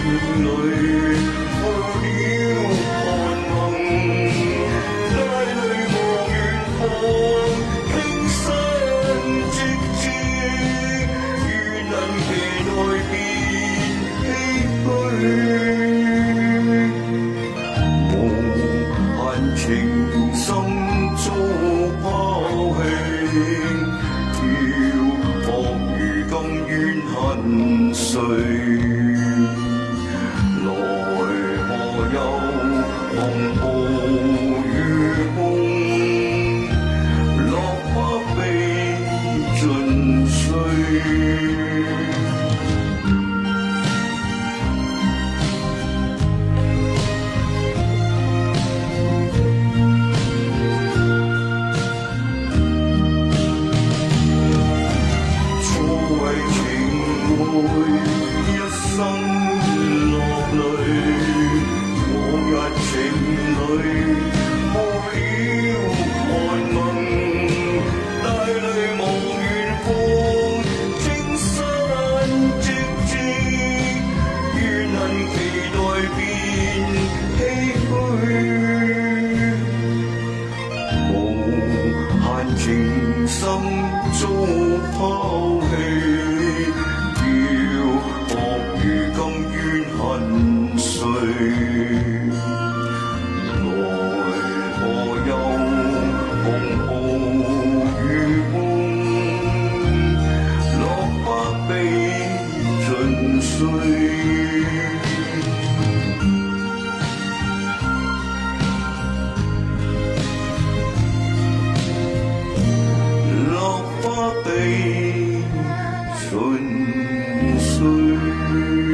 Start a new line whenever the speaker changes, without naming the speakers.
裏破曉盼望，帶淚望遠方，傾身直至，願能期待變唏噓。無限情深遭拋棄，漂泊如今怨恨誰？來何有紅布與風，落花被盡碎。一生落淚，往日情侶破曉寒盟，帶淚望遠方，青山直至，願能期待變唏噓。無限情深遭拋棄，如今怨恨誰？來何有紅布與風，落花被盡碎。落花被盡碎。